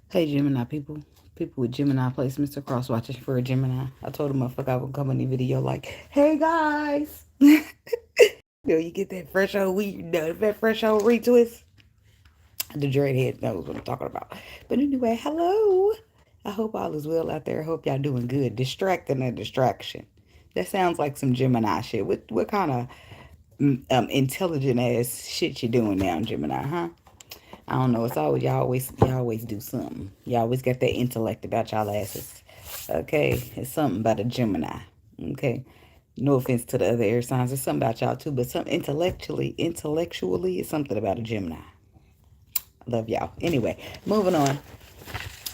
Hey Gemini people. People with Gemini placements are cross watching for a Gemini. I told a motherfucker I would come in the video like, hey guys. You get that fresh old that fresh old retwist. The dreadhead knows what I'm talking about. But anyway, hello. I hope all is well out there. I hope y'all doing good. Distracting a distraction. That sounds like some Gemini shit. What kind of intelligent ass shit you doing now, Gemini, huh? I don't know. It's always y'all always do something. Y'all always got that intellect about y'all asses. Okay, it's something about a Gemini. Okay, no offense to the other air signs. It's something about y'all too, but some intellectually, it's something about a Gemini. Love y'all. Anyway, moving on.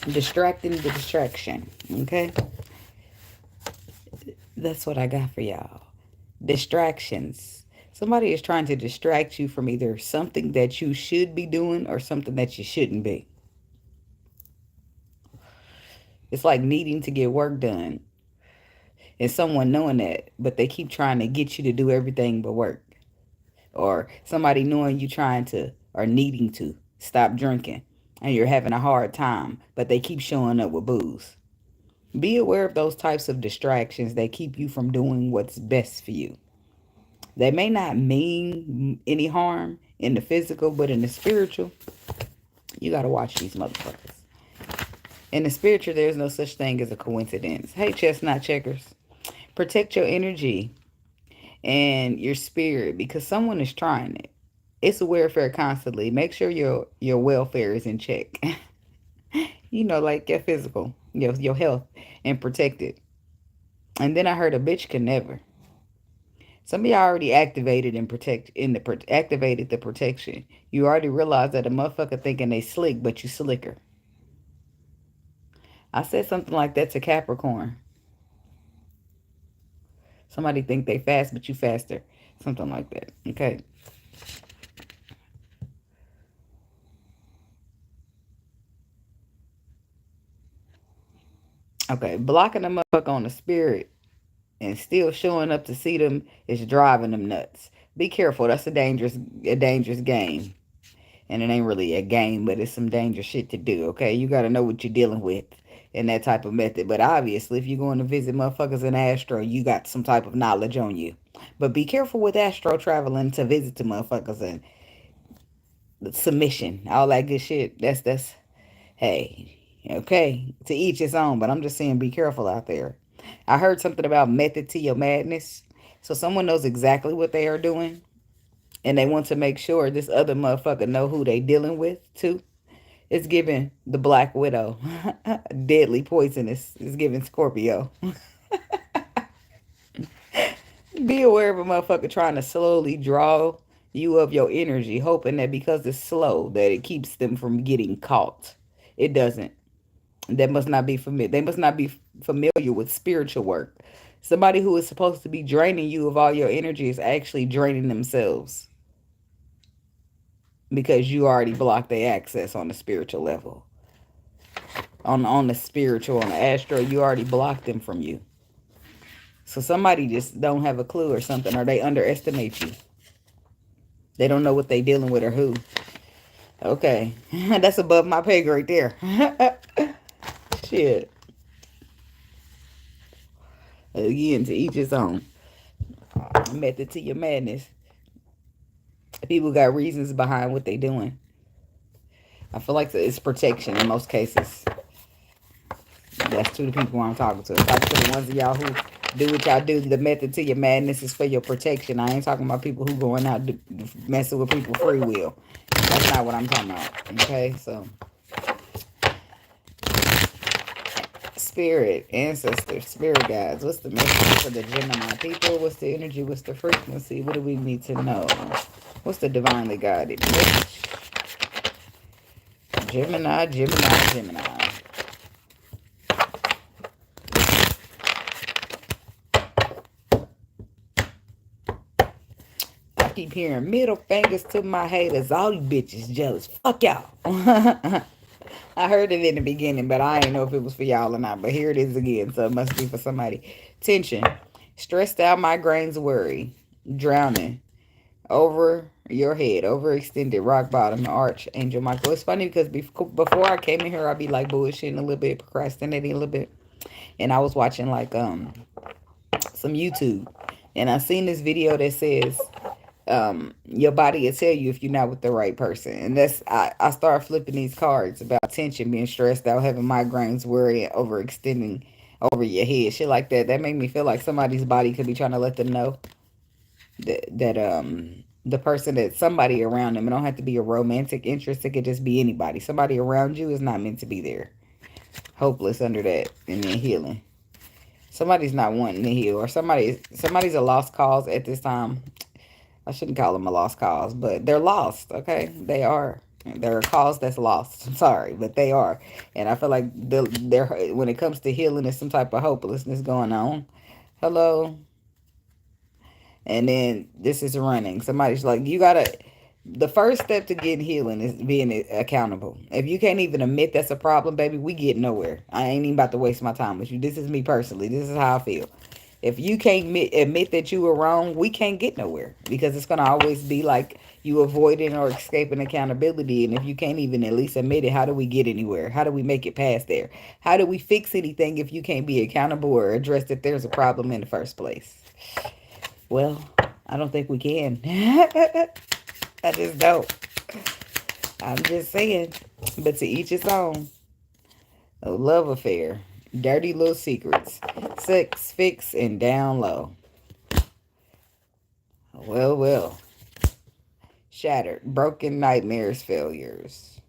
Distracting the distraction. Okay, that's what I got for y'all. Distractions. Somebody is trying to distract you from either something that you should be doing or something that you shouldn't be. It's like needing to get work done and someone knowing that, but they keep trying to get you to do everything but work. Or somebody knowing you trying to or needing to stop drinking and you're having a hard time, but they keep showing up with booze. Be aware of those types of distractions that keep you from doing what's best for you. They may not mean any harm in the physical, but in the spiritual, you got to watch these motherfuckers. In the spiritual, there's no such thing as a coincidence. Hey, chestnut checkers. Protect your energy and your spirit because someone is trying it. It's a warfare constantly. Make sure your welfare is in check. Like your physical, your health, and protect it. And then I heard a bitch can never. Some of y'all already activated and activated the protection. You already realized that a motherfucker thinking they slick, but you slicker. I said something like that to Capricorn. Somebody think they fast, but you faster. Something like that. Okay. Okay. Blocking a motherfucker on the spirit and still showing up to see them is driving them nuts. Be careful. That's a dangerous game. And it ain't really a game, but it's some dangerous shit to do, okay? You got to know what you're dealing with in that type of method. But obviously, if you're going to visit motherfuckers in Astro, you got some type of knowledge on you. But be careful with Astro traveling to visit the motherfuckers and submission, all that good shit. Hey, okay, to each his own. But I'm just saying, be careful out there. I heard something about method to your madness. So someone knows exactly what they are doing and they want to make sure this other motherfucker know who they dealing with too. It's giving the Black Widow. Deadly poisonous. It's giving Scorpio. Be aware of a motherfucker trying to slowly draw you of your energy, hoping that because it's slow, that it keeps them from getting caught. It doesn't. That must not be familiar. They must not be familiar with spiritual work. Somebody who is supposed to be draining you of all your energy is actually draining themselves because you already blocked their access on the spiritual level. On the spiritual, on the astral, you already blocked them from you. So somebody just don't have a clue or something, or they underestimate you. They don't know what they dealing with or who. Okay, that's above my pay grade there. Shit. Again, to each his own. Method to your madness. People got reasons behind what they doing. I feel like it's protection in most cases. That's to the people I'm talking to. I'm talking to the ones of y'all who do what y'all do. The method to your madness is for your protection. I ain't talking about people who going out messing with people free will. That's not what I'm talking about. Okay, so spirit, ancestors, spirit guides. What's the message for the Gemini people? What's the energy? What's the frequency? What do we need to know? What's the divinely guided message? Gemini, Gemini, Gemini. I keep hearing middle fingers to my haters. All you bitches jealous. Fuck y'all. I heard it in the beginning, but I didn't know if it was for y'all or not. But here it is again, so it must be for somebody. Tension. Stressed out, migraines, worry. Drowning. Over your head. Overextended rock bottom archangel Michael. It's funny because before I came in here, I'd be like bullshitting a little bit, procrastinating a little bit, and I was watching like some YouTube, and I seen this video that says your body will tell you if you're not with the right person. And I start flipping these cards about tension, being stressed out, having migraines, worry, overextending over your head, shit like that. That made me feel like somebody's body could be trying to let them know that the person, that somebody around them, it don't have to be a romantic interest, it could just be anybody. Somebody around you is not meant to be there. Hopeless under that, and then healing. Somebody's not wanting to heal, or somebody's a lost cause at this time. I shouldn't call them a lost cause, but they're lost, okay? They are. They're a cause that's lost. I'm sorry, but they are. And I feel like they're when it comes to healing, there's some type of hopelessness going on. Hello? And then this is running. Somebody's like, you gotta. The first step to getting healing is being accountable. If you can't even admit that's a problem, baby, we get nowhere. I ain't even about to waste my time with you. This is me personally. This is how I feel. If you can't admit that you were wrong, we can't get nowhere, because it's gonna always be like you avoiding or escaping accountability. And if you can't even at least admit it, how do we get anywhere? How do we make it past there? How do we fix anything if you can't be accountable or address that there's a problem in the first place? Well, I don't think we can. I just don't. I'm just saying. But to each his own. A love affair. Dirty little secrets. Sex, fix, and down low. Well, well. Shattered. Broken nightmares, failures.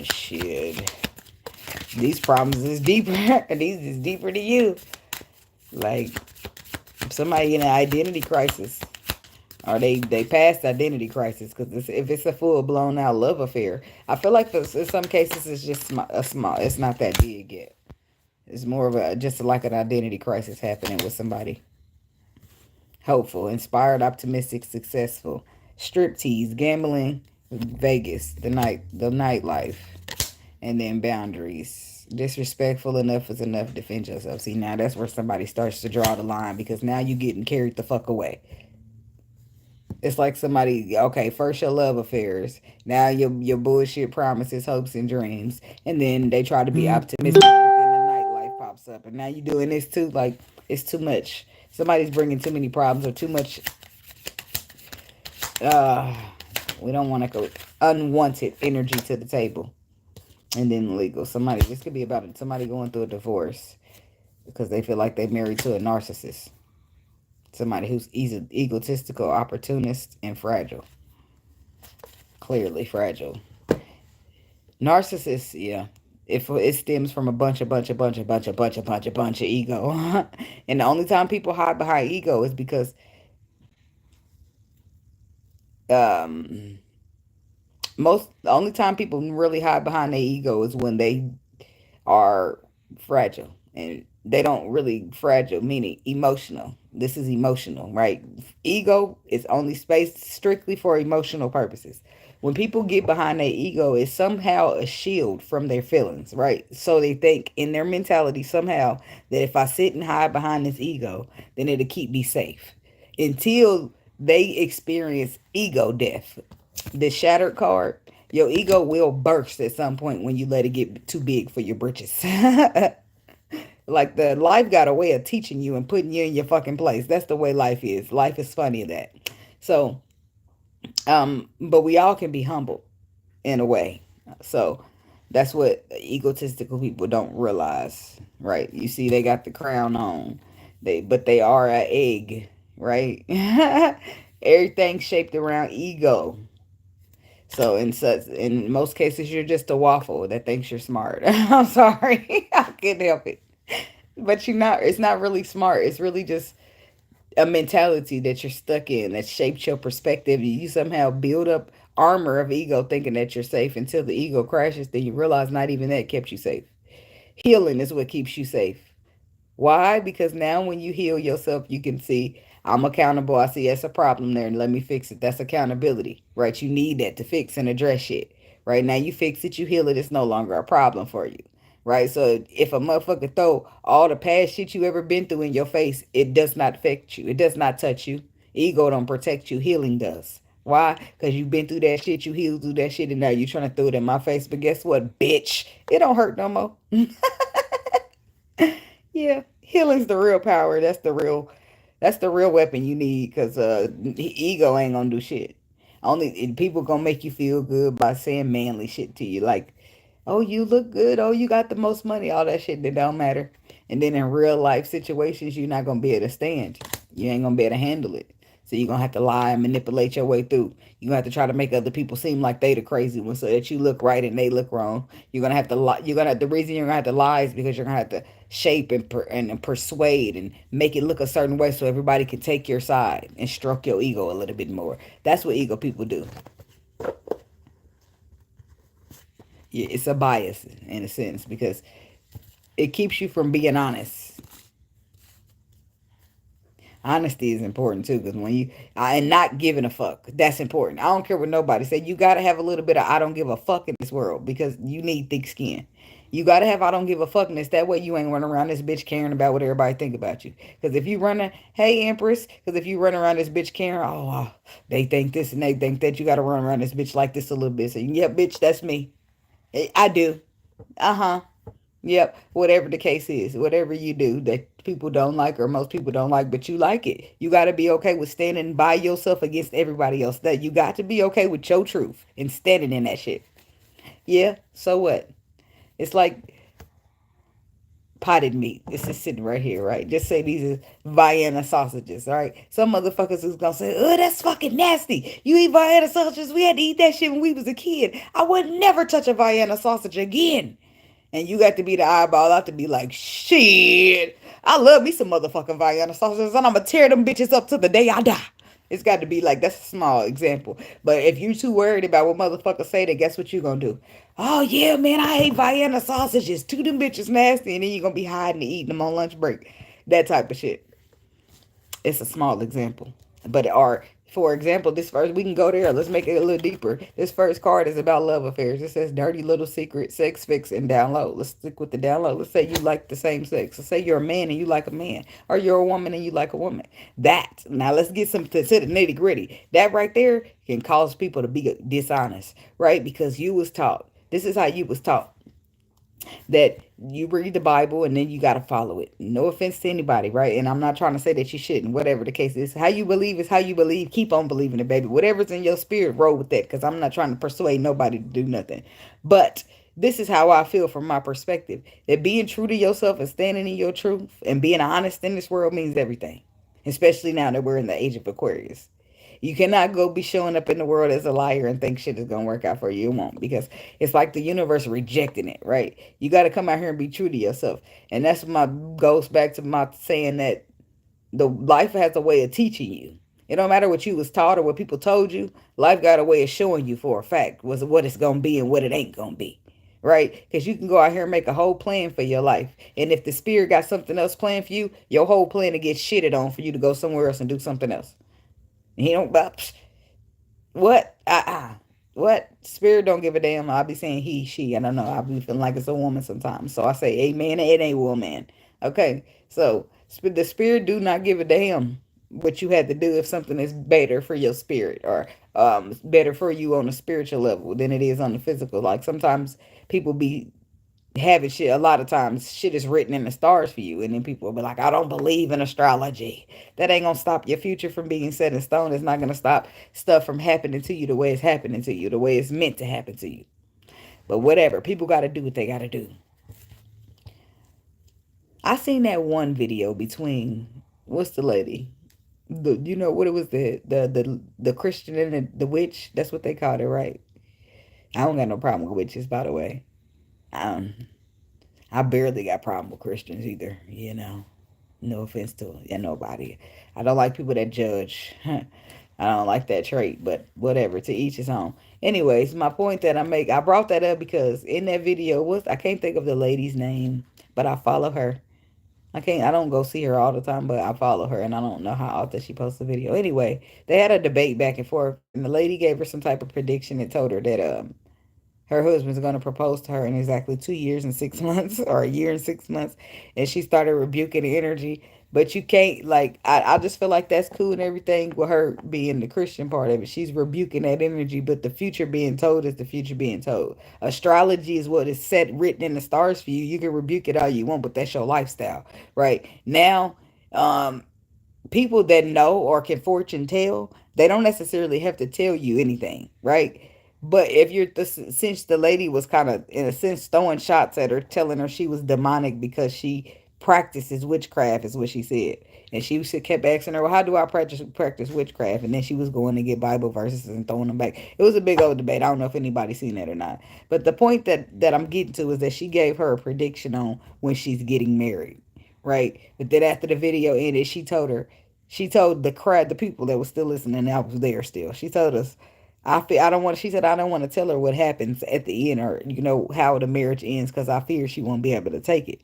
Shit. These problems is deeper. These is deeper to you. Like, somebody in an identity crisis, or they passed identity crisis, because if it's a full blown out love affair, I feel like in some cases it's just a small. It's not that big yet. It's more of a just like an identity crisis happening with somebody. Hopeful, inspired, optimistic, successful. Striptease, gambling, Vegas, the nightlife, and then boundaries. Disrespectful enough is enough to defend yourself. See, now that's where somebody starts to draw the line, because now you getting carried the fuck away. It's like somebody, okay, first your love affairs, now your bullshit promises, hopes, and dreams, and then they try to be optimistic, but then the nightlife pops up, and now you doing this too. Like, it's too much. Somebody's bringing too many problems, or too much. Uh, we don't want to go unwanted energy to the table. And then legal. This could be about somebody going through a divorce because they feel like they're married to a narcissist. Somebody who's egotistical, opportunist, and fragile. Clearly fragile. Narcissist, yeah. If it stems from a bunch of ego. And the only time people hide behind ego is because um the only time people really hide behind their ego is when they are fragile, and they don't really fragile meaning emotional. This is emotional, right? Ego is only spaced strictly for emotional purposes. When people get behind their ego, it's somehow a shield from their feelings, right? So they think in their mentality somehow that if I sit and hide behind this ego, then it'll keep me safe, until they experience ego death. The shattered card, your ego will burst at some point when you let it get too big for your britches. Like, the life got a way of teaching you and putting you in your fucking place. That's the way life is. Life is funny that. So, but we all can be humble in a way. So that's what egotistical people don't realize, right? You see, they got the crown on, but they are an egg, right? Everything's shaped around ego. So in most cases, you're just a waffle that thinks you're smart. I'm sorry, I can't help it. But you're not. It's not really smart. It's really just a mentality that you're stuck in that shapes your perspective. You somehow build up armor of ego thinking that you're safe, until the ego crashes. Then you realize not even that kept you safe. Healing is what keeps you safe. Why? Because now when you heal yourself, you can see, I'm accountable. I see that's a problem there, and let me fix it. That's accountability, right? You need that to fix and address shit. Right now, you fix it, you heal it. It's no longer a problem for you. right? So if a motherfucker throw all the past shit you ever been through in your face, it does not affect you. It does not touch you. Ego don't protect you. Healing does. Why? Because you've been through that shit. You healed through that shit, and now you trying to throw it in my face. But guess what, bitch? It don't hurt no more. Yeah, healing's the real power. That's the real weapon you need. Because ego ain't gonna do shit. Only people gonna make you feel good by saying manly shit to you, like, "Oh, you look good. Oh, you got the most money." All that shit that don't matter. And then in real life situations, you're not gonna be able to stand. You ain't gonna be able to handle it. So you're gonna have to lie and manipulate your way through. You're gonna have to try to make other people seem like they the crazy one so that you look right and they look wrong. You're gonna have to lie. The reason you're gonna have to lie is because you're gonna have to shape and persuade and make it look a certain way so everybody can take your side and stroke your ego a little bit more. That's what ego people do. Yeah, it's a bias in a sense because it keeps you from being honest. Honesty is important too, because when and not giving a fuck, that's important. I don't care what nobody say. You gotta have a little bit of I don't give a fuck in this world because you need thick skin. You gotta have I don't give a fuckness. That way you ain't running around this bitch caring about what everybody think about you. Because if you running, hey Empress, because if you run around this bitch caring, they think this and they think that, you gotta run around this bitch like this a little bit. So yeah, bitch, that's me. I do. Uh huh. Yep, whatever the case is, whatever you do that people don't like or most people don't like, but you like it. You got to be okay with standing by yourself against everybody else. That you got to be okay with your truth and standing in that shit. Yeah, so what? It's like potted meat. It's just sitting right here, right? Just say these are Vienna sausages, right? Some motherfuckers is gonna say, "Oh, that's fucking nasty. You eat Vienna sausages? We had to eat that shit when we was a kid. I would never touch a Vienna sausage again." And you got to be the eyeball out to be like, "Shit, I love me some motherfucking Vienna sausages, and I'm gonna tear them bitches up to the day I die." It's got to be like, that's a small example. But if you're too worried about what motherfuckers say, then guess what you gonna do? "Oh yeah, man, I hate Vienna sausages. Too them bitches nasty," and then you're gonna be hiding and eating them on lunch break. That type of shit. It's a small example. But for example, this first, we can go there. Let's make it a little deeper. This first card is about love affairs. It says dirty little secret, sex fix, and down low. Let's stick with the down low. Let's say you like the same sex. Let's say you're a man and you like a man, or you're a woman and you like a woman. That, now let's get some to the nitty gritty. That right there can cause people to be dishonest, right? Because you was taught. This is how you was taught, that you read the Bible and then you got to follow it. No offense to anybody, right? And I'm not trying to say that you shouldn't. Whatever the case is, how you believe is how you believe. Keep on believing it, baby. Whatever's in your spirit, roll with that, because I'm not trying to persuade nobody to do nothing. But this is how I feel from my perspective, that being true to yourself and standing in your truth and being honest in this world means everything, especially now that we're in the age of Aquarius. You cannot go be showing up in the world as a liar and think shit is gonna work out for you. It won't, because it's like the universe rejecting it, right? You got to come out here and be true to yourself, and that's my goes back to my saying that the life has a way of teaching you. It don't matter what you was taught or what people told you. Life got a way of showing you for a fact was what it's gonna be and what it ain't gonna be, right? Because you can go out here and make a whole plan for your life, and if the spirit got something else planned for you, your whole plan to get shitted on for you to go somewhere else and do something else. He don't. What? What? Spirit don't give a damn. I'll be saying he, she. I don't know. I'll be feeling like it's a woman sometimes. So I say amen and it ain't woman. Okay. So the spirit do not give a damn what you had to do if something is better for your spirit, or better for you on a spiritual level than it is on the physical. Like sometimes people be having shit, a lot of times shit is written in the stars for you, and then people will be like, "I don't believe in astrology." That ain't gonna stop your future from being set in stone. It's not gonna stop stuff from happening to you the way it's happening to you, the way it's meant to happen to you. But whatever, people gotta do what they gotta do. I seen that one video between, what's the lady, you know what it was, the Christian and the witch. That's what they called it, right? I don't got no problem with witches, by the way. um I barely got problem with Christians either, you know. No offense to nobody. I don't like people that judge. I don't like that trait, but whatever, to each his own. Anyways, my point that I brought that up because in that video was, I can't think of the lady's name, but I follow her. I don't go see her all the time, but I follow her, and I don't know how often she posts a video. Anyway, they had a debate back and forth, and the lady gave her some type of prediction and told her that her husband's going to propose to her in exactly 2 years and 6 months, or a year and 6 months. And she started rebuking the energy. But you can't, like, I just feel like that's cool and everything with her being the Christian part of it. She's rebuking that energy, but the future being told is the future being told. Astrology is what is set, written in the stars for you. You can rebuke it all you want, but that's your lifestyle, right? Now, um, people that know or can fortune tell, they don't necessarily have to tell you anything, right? But if you're since the lady was kind of in a sense throwing shots at her, telling her she was demonic because she practices witchcraft, is what she said. And she kept asking her, "Well, how do I practice witchcraft?" And then she was going to get Bible verses and throwing them back. It was a big old debate. I don't know if anybody's seen that or not. But the point that I'm getting to is that she gave her a prediction on when she's getting married, right? But then after the video ended, she told the crowd, the people that was still listening, and I was there still. She told us, I don't want. She said, I don't want to tell her what happens at the end, or how the marriage ends, because I fear she won't be able to take it.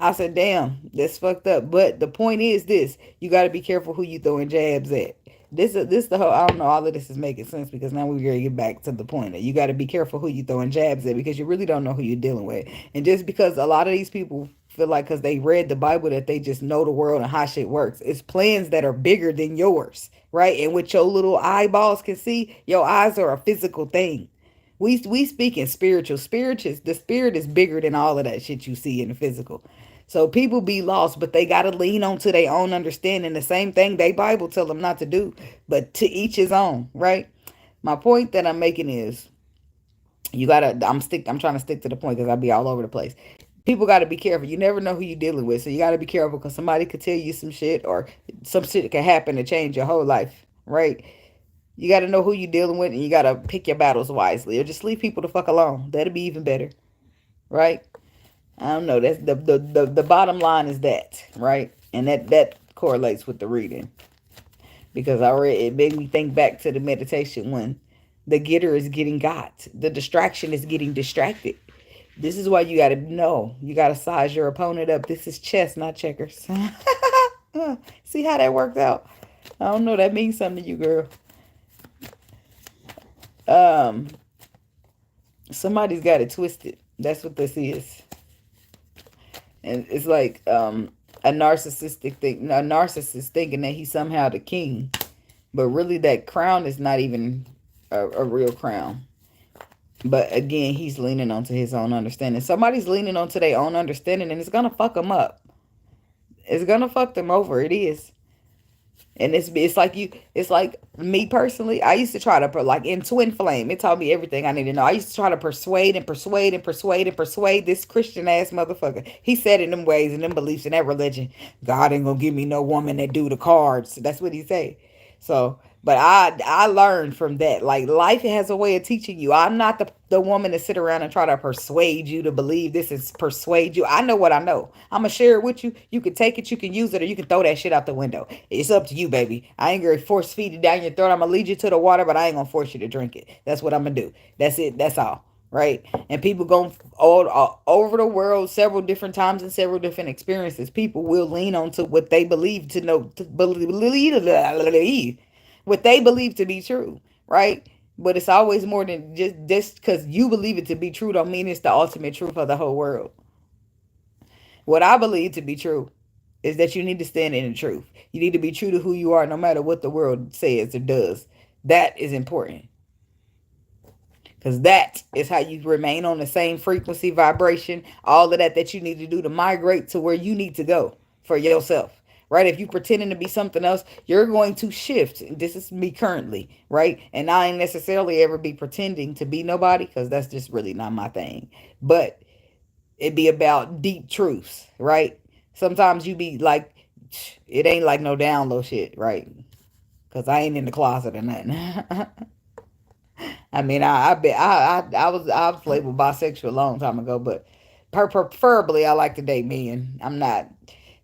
I said, damn, that's fucked up. But the point is this: you got to be careful who you throwing jabs at. This the whole. I don't know. All of this is making sense, because now we're gonna get back to the point that you got to be careful who you throwing jabs at, because you really don't know who you're dealing with. And just because a lot of these people feel like because they read the Bible that they just know the world and how shit works, it's plans that are bigger than yours, right? And what your little eyeballs can see, your eyes are a physical thing. We speak in spiritual. The spirit is bigger than all of that shit you see in the physical. So people be lost, but they gotta lean on to their own understanding. The same thing they Bible tell them not to do, but to each his own, right? My point that I'm making is you gotta. I'm trying to stick to the point because I be all over the place. People gotta be careful. You never know who you're dealing with, so you gotta be careful because somebody could tell you some shit, or some shit can happen to change your whole life, right? You got to know who you're dealing with, and you got to pick your battles wisely, or just leave people the fuck alone. That'll be even better, right? I don't know. That's the bottom line is that, right? And that correlates with the reading, because I read it made me think back to the meditation when the getter is getting got, the distraction is getting distracted. This is why you got to know. You got to size your opponent up. This is chess, not checkers. See how that worked out? I don't know. That means something to you, girl. Um, Somebody's got it twisted. That's what this is. And it's like a narcissist thinking that he's somehow the king, but really that crown is not even a real crown. But again, he's leaning onto his own understanding. Somebody's leaning onto their own understanding, and it's gonna fuck them up. It's gonna fuck them over. It is. And it's like it's like me personally. I used to try to like in Twin Flame. It taught me everything I need to know. I used to try to persuade and persuade and persuade and persuade this Christian ass motherfucker. He said in them ways and them beliefs in that religion, God ain't gonna give me no woman that do the cards. That's what he say. So, but I learned from that. Like life has a way of teaching you. I'm not the woman to sit around and try to persuade you to believe this is persuade you. I know what I know. I'm gonna share it with you. You can take it, you can use it, or you can throw that shit out the window. It's up to you, baby. I ain't gonna force feed it down your throat. I'm gonna lead you to the water, but I ain't gonna force you to drink it. That's what I'm gonna do. That's it. That's all. Right? And people go all over the world several different times and several different experiences. People will lean on to what they believe to know, to believe what they believe to be true, right? But it's always more than just because you believe it to be true don't mean it's the ultimate truth of the whole world. What I believe to be true is that you need to stand in the truth. You need to be true to who you are no matter what the world says or does. That is important. Because that is how you remain on the same frequency, vibration, all of that you need to do to migrate to where you need to go for yourself. Right? If you pretending to be something else, you're going to shift. This is me currently, right? And I ain't necessarily ever be pretending to be nobody, because that's just really not my thing. But it be about deep truths, right? Sometimes you be like, it ain't like no down low shit, right? Because I ain't in the closet or nothing. I mean, I was labeled bisexual a long time ago, but preferably I like to date men. I'm not.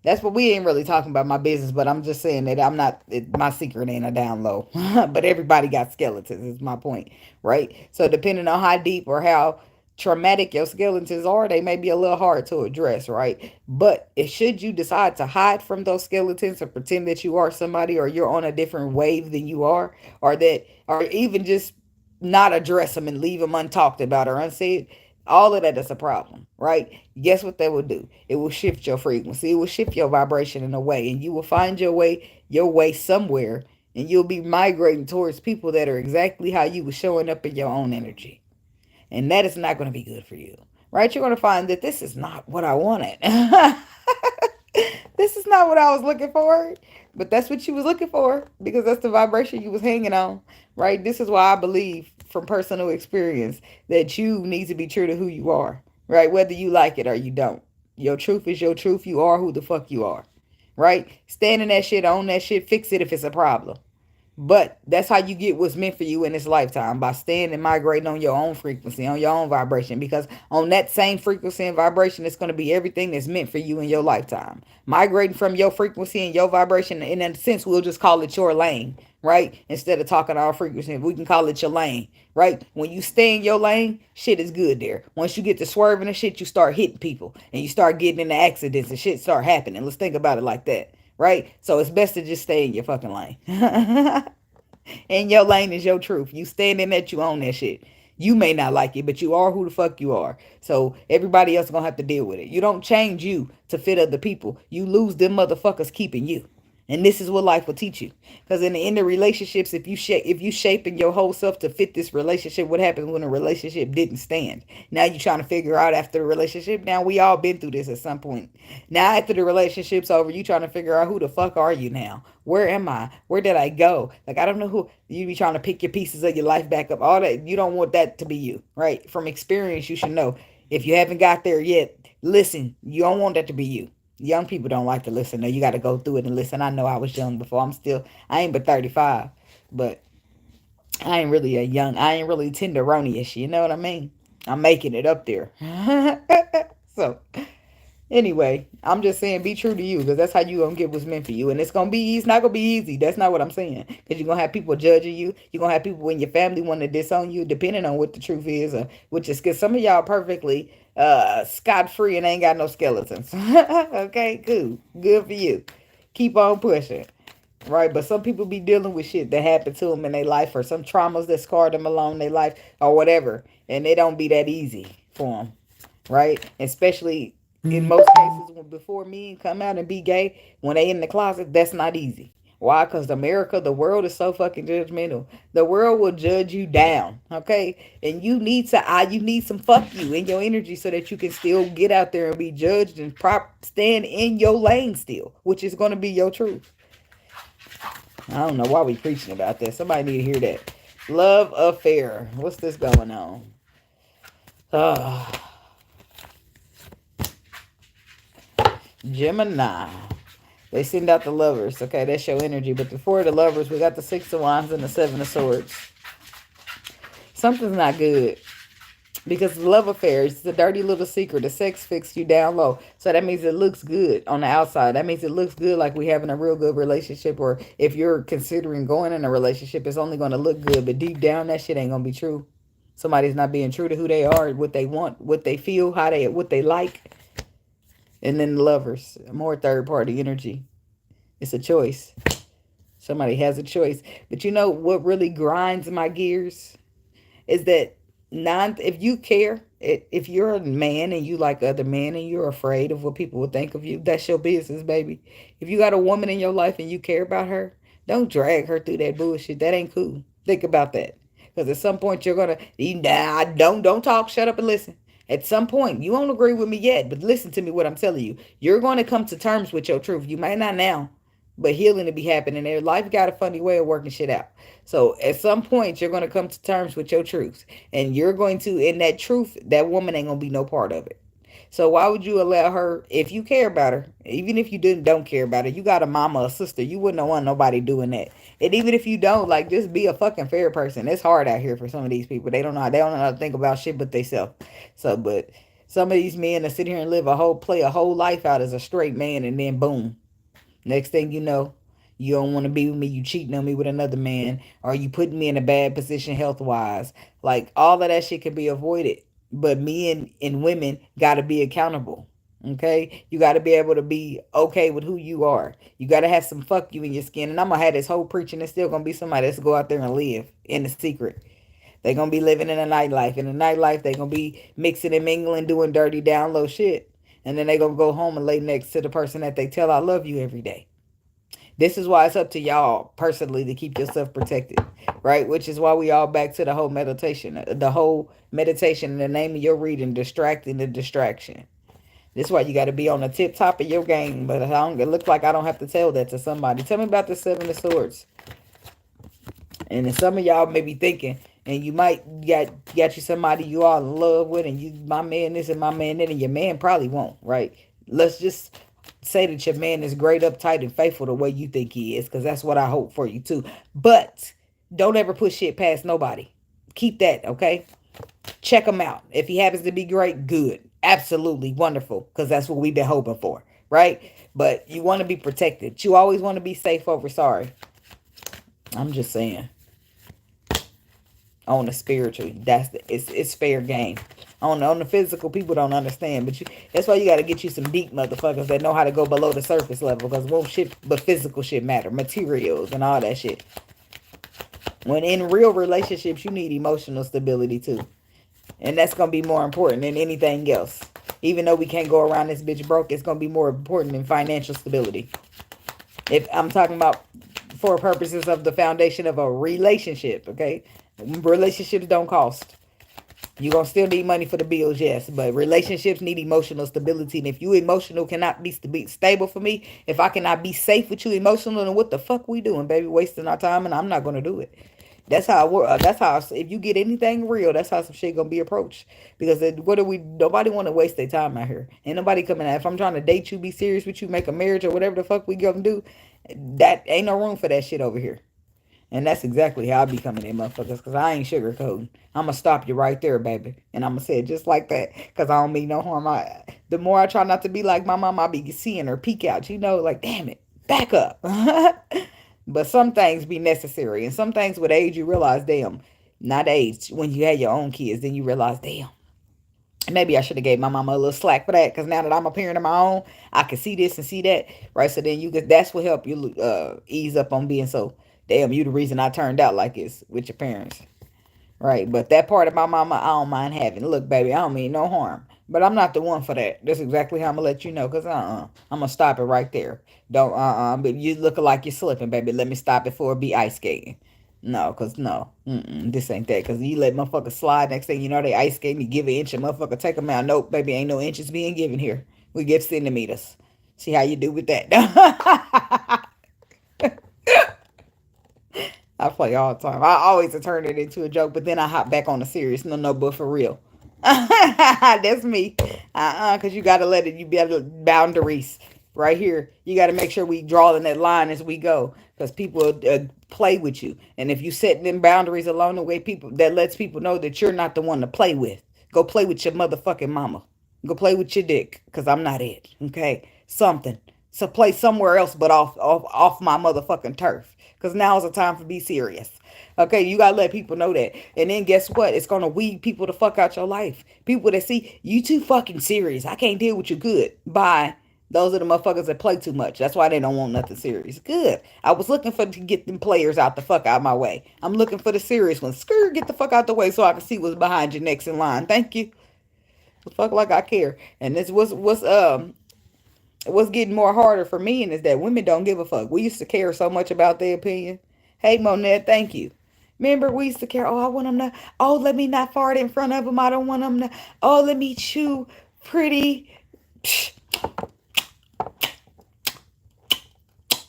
That's what we ain't really talking about my business, but I'm just saying that I'm not. My secret ain't a down low, but everybody got skeletons. Is my point, right? So depending on how deep or how traumatic your skeletons are, they may be a little hard to address, right? But if should you decide to hide from those skeletons or pretend that you are somebody, or you're on a different wave than you are, or that, or even just not address them and leave them untalked about or unsaid, all of that is a problem, right? Guess what that will do? It will shift your frequency. It will shift your vibration in a way, and you will find your way somewhere, and you'll be migrating towards people that are exactly how you were showing up in your own energy. And that is not going to be good for you, right? You're going to find that this is not what I wanted. This is not what I was looking for, but that's what you was looking for because that's the vibration you was hanging on, right? This is why I believe from personal experience that you need to be true to who you are, right? Whether you like it or you don't. Your truth is your truth. You are who the fuck you are, right? Stand in that shit, own that shit, fix it if it's a problem. But that's how you get what's meant for you in this lifetime, by staying and migrating on your own frequency, on your own vibration. Because on that same frequency and vibration, it's going to be everything that's meant for you in your lifetime. Migrating from your frequency and your vibration, in a sense, we'll just call it your lane, right? Instead of talking our frequency, we can call it your lane, right? When you stay in your lane, shit is good there. Once you get to swerving and shit, you start hitting people and you start getting into accidents and shit start happening. Let's think about it like that, right? So it's best to just stay in your fucking lane. And your lane is your truth. You stand in that, you own that shit. You may not like it, but you are who the fuck you are. So everybody else is gonna have to deal with it. You don't change you to fit other people. You lose them motherfuckers keeping you. And this is what life will teach you. Because in the end of relationships, if you shaping your whole self to fit this relationship, what happens when a relationship didn't stand? Now you trying to figure out after the relationship. Now we all been through this at some point. Now after the relationship's over, you trying to figure out who the fuck are you now? Where am I? Where did I go? Like I don't know who. You be trying to pick your pieces of your life back up. All that, you don't want that to be you, right? From experience, you should know. If you haven't got there yet, listen. You don't want that to be you. Young people don't like to listen. No, you got to go through it and listen. I know I was young before. I ain't but 35, but I ain't really I ain't really tenderoni-ish. You know what I mean? I'm making it up there. So, anyway, I'm just saying be true to you because that's how you going to get what's meant for you. And it's not going to be easy. That's not what I'm saying. Because you're going to have people judging you. You're going to have people in your family want to disown you depending on what the truth is. Which is because some of y'all perfectly scot-free and ain't got no skeletons. Okay, cool. Good for you. Keep on pushing. Right, but some people be dealing with shit that happened to them in their life or some traumas that scarred them along their life or whatever. And they don't be that easy for them. Right? Especially in most cases, when before men come out and be gay, when they in the closet, that's not easy. Why? Because America, the world is so fucking judgmental. The world will judge you down, okay? And you need some fuck you in your energy so that you can still get out there and be judged and stand in your lane still, which is going to be your truth. I don't know why we preaching about that. Somebody need to hear that. Love affair. What's this going on? Gemini. They send out the lovers. Okay, that's your energy. But before the lovers, we got the 6 of Wands and the 7 of Swords. Something's not good. Because the love affair is a dirty little secret. The sex fixed you down low. So that means it looks good on the outside. That means it looks good like we having a real good relationship. Or if you're considering going in a relationship, it's only going to look good. But deep down, that shit ain't going to be true. Somebody's not being true to who they are, what they want, what they feel, what they like. And then the lovers, more third party energy. It's a choice. Somebody has a choice. But you know what really grinds my gears is that if you care, if you're a man and you like other men and you're afraid of what people will think of you, that's your business, baby. If you got a woman in your life and you care about her, don't drag her through that bullshit. That ain't cool. Think about that. Because at some point you're gonna don't talk, shut up and listen. At some point, you won't agree with me yet, but listen to me what I'm telling you. You're going to come to terms with your truth. You might not now, but healing to be happening there. Life got a funny way of working shit out. So at some point, you're going to come to terms with your truth. And you're going to, in that truth, that woman ain't going to be no part of it. So why would you allow her, if you care about her, even if you don't care about her, you got a mama or sister, you wouldn't want nobody doing that. And even if you don't, like, just be a fucking fair person. It's hard out here for some of these people. They don't know how to think about shit but themselves. So, but some of these men that sit here and play a whole life out as a straight man, and then boom, next thing you know, you don't want to be with me, you cheating on me with another man, or you putting me in a bad position health-wise. Like, all of that shit can be avoided. But men and women got to be accountable. Okay? You got to be able to be okay with who you are. You got to have some fuck you in your skin. And I'm going to have this whole preaching. There's still going to be somebody that's go out there and live in the secret. They gonna be living in a nightlife. In the nightlife, they gonna be mixing and mingling, doing dirty, down low shit. And then they gonna go home and lay next to the person that they tell I love you every day. This is why it's up to y'all personally to keep yourself protected, right? Which is why we all back to the whole meditation in the name of your reading, distracting the distraction. This is why you got to be on the tip top of your game. But it looks like I don't have to tell that to somebody. Tell me about the Seven of Swords. And then some of y'all may be thinking, and you might got you somebody you all in love with, and you my man this and my man that, and your man probably won't, right? Let's just say that your man is great, uptight, and faithful the way you think he is, because that's what I hope for you too. But don't ever push shit past nobody. Keep that, okay? Check him out. If he happens to be great, good. Absolutely wonderful, because that's what we've been hoping for, right? But you want to be protected. You always want to be safe over sorry. I'm just saying. On the spiritual, it's fair game. On the physical, people don't understand, but that's why you got to get you some deep motherfuckers that know how to go below the surface level, because won't shit but physical shit matter, materials and all that shit. When in real relationships, you need emotional stability too, and that's gonna be more important than anything else. Even though we can't go around this bitch broke, it's gonna be more important than financial stability. If I'm talking about for purposes of the foundation of a relationship, okay? Relationships don't cost. You're going to still need money for the bills, yes. But relationships need emotional stability. And if you emotional cannot be stable for me, if I cannot be safe with you emotional, then what the fuck we doing, baby? Wasting our time, and I'm not going to do it. That's how I work. That's how, if you get anything real, that's how some shit going to be approached. Because nobody want to waste their time out here. Ain't nobody coming out. If I'm trying to date you, be serious with you, make a marriage or whatever the fuck we going to do, that ain't no room for that shit over here. And that's exactly how I be coming in, motherfuckers, because I ain't sugarcoating. I'm going to stop you right there, baby. And I'm going to say it just like that, because I don't mean no harm. The more I try not to be like my mom, I be seeing her peek out, like, damn it, back up. But some things be necessary. And some things with age, you realize, damn, not age. When you had your own kids, then you realize, damn. Maybe I should have gave my mama a little slack for that, because now that I'm a parent of my own, I can see this and see that, right? So then that's what help you ease up on being so, damn, you the reason I turned out like this with your parents, right? But that part of my mama, I don't mind having. Look, baby, I don't mean no harm, but I'm not the one for that. That's exactly how I'm gonna let you know, because I'm gonna stop it right there. Don't but you looking like you're slipping, baby. Let me stop it before it be ice skating. No, cause no, this ain't that. Cause you let motherfuckers slide. Next thing you know, they ice skating. You give an inch, and motherfucker take them out. Nope, baby, ain't no inches being given here. We give centimeters. See how you do with that? I play all the time. I always turn it into a joke, but then I hop back on the serious. No, but for real. That's me. Cause you gotta let it. You gotta boundaries right here. You gotta make sure we draw in that line as we go, cause people play with you, and if you set them boundaries along the way, people that lets people know that you're not the one to play with. Go play with your motherfucking mama. Go play with your dick, cause I'm not it. Okay, something. So play somewhere else, but off my motherfucking turf. Cause now's the time to be serious. Okay, you gotta let people know that. And then guess what? It's gonna weed people the fuck out your life. People that see you too fucking serious. I can't deal with you. Good. Bye. Those are the motherfuckers that play too much. That's why they don't want nothing serious. Good. I was looking for to get them players out the fuck out of my way. I'm looking for the serious ones. Get the fuck out the way so I can see what's behind you next in line. Thank you. The fuck like I care. And this what's getting more harder for men is that women don't give a fuck. We used to care so much about their opinion. Hey, Monet, thank you. Remember, we used to care. Oh, I want them to. Oh, let me not fart in front of them. I don't want them to. Oh, let me chew pretty.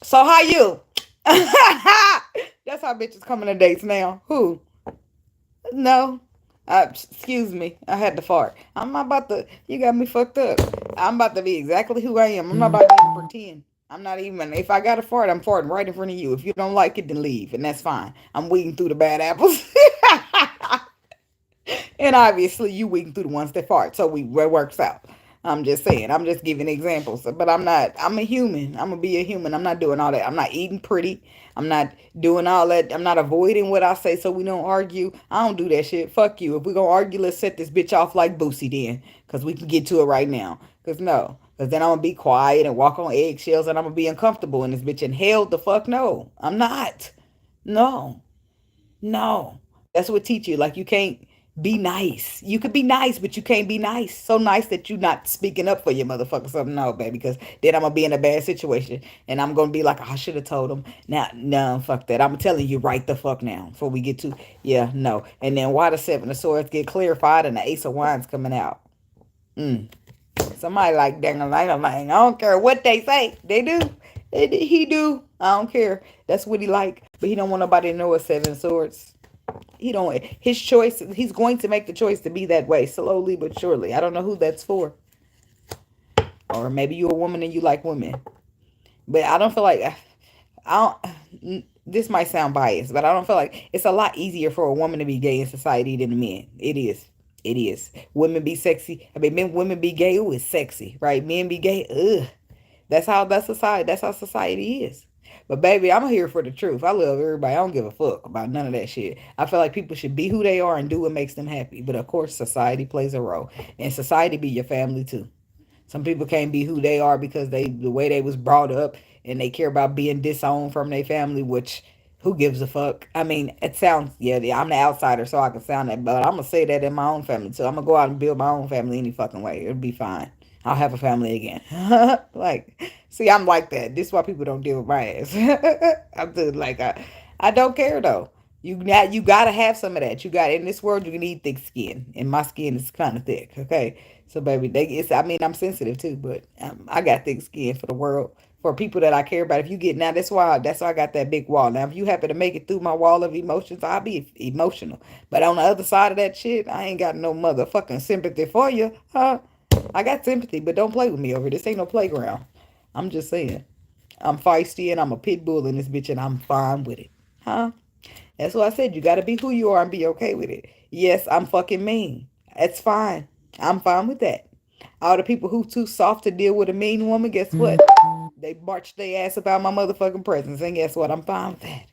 So how you? That's how bitches coming to dates now. Who? No. Excuse me. I had to fart. I'm not about to. You got me fucked up. I'm about to be exactly who I am. I'm not about to even pretend. I'm not even. If I got to fart, I'm farting right in front of you. If you don't like it, then leave, and that's fine. I'm weeding through the bad apples. And obviously, you weeding through the ones that fart. So it works out. I'm just saying. I'm just giving examples. But I'm not. I'm a human. I'm going to be a human. I'm not doing all that. I'm not eating pretty. I'm not doing all that. I'm not avoiding what I say so we don't argue. I don't do that shit. Fuck you. If we're going to argue, let's set this bitch off like Boosie then. Because we can get to it right now. Because no. Because then I'm going to be quiet and walk on eggshells and I'm going to be uncomfortable in this bitch. And hell the fuck no. I'm not. No. No. That's what teach you. Like you can't be nice. You could be nice, but you can't be nice. So nice that you not speaking up for your motherfucker something. No, baby, because then I'm gonna be in a bad situation and I'm gonna be like, oh, I should have told him. Now, no, fuck that. I'm telling you right the fuck now before we get to yeah, no. And then why the Seven of Swords get clarified and the Ace of Wands coming out. Mm. Somebody like dang like I don't care what they say. They do. He do. I don't care. That's what he like. But he don't want nobody to know a Seven of Swords. He don't. His choice. He's going to make the choice to be that way, slowly but surely. I don't know who that's for. Or maybe you're a woman and you like women. But I don't feel like I don't. This might sound biased, but I don't feel like it's a lot easier for a woman to be gay in society than a man. It is. It is. Women be sexy. I mean, women be gay. Ooh, it's sexy, right? Men be gay. Ugh. That's society. That's how society is. But baby, I'm here for the truth. I love everybody. I don't give a fuck about none of that shit. I feel like people should be who they are and do what makes them happy. But of course, society plays a role, and society be your family too. Some people can't be who they are because the way they was brought up and they care about being disowned from their family, which who gives a fuck? I mean, it sounds yeah, I'm the outsider, so I can sound that, but I'm gonna say that in my own family too. I'm gonna go out and build my own family any fucking way. It'll be fine. I'll have a family again. Like, see, I'm like that. This is why people don't deal with my ass. I'm just like I don't care though. You gotta have some of that. You got in this world. You need thick skin, and my skin is kind of thick. Okay, so baby, I mean, I'm sensitive too, but I got thick skin for the world, for people that I care about. If you get now, that's why I got that big wall. Now, if you happen to make it through my wall of emotions, I'll be emotional. But on the other side of that shit, I ain't got no motherfucking sympathy for you, huh? I got sympathy, but don't play with me over this. Ain't no playground. I'm just saying. I'm feisty and I'm a pit bull in this bitch and I'm fine with it. Huh? That's what I said. You gotta be who you are and be okay with it. Yes, I'm fucking mean. It's fine. I'm fine with that. All the people who too soft to deal with a mean woman, guess what? They march their ass about my motherfucking presence. And guess what? I'm fine with that.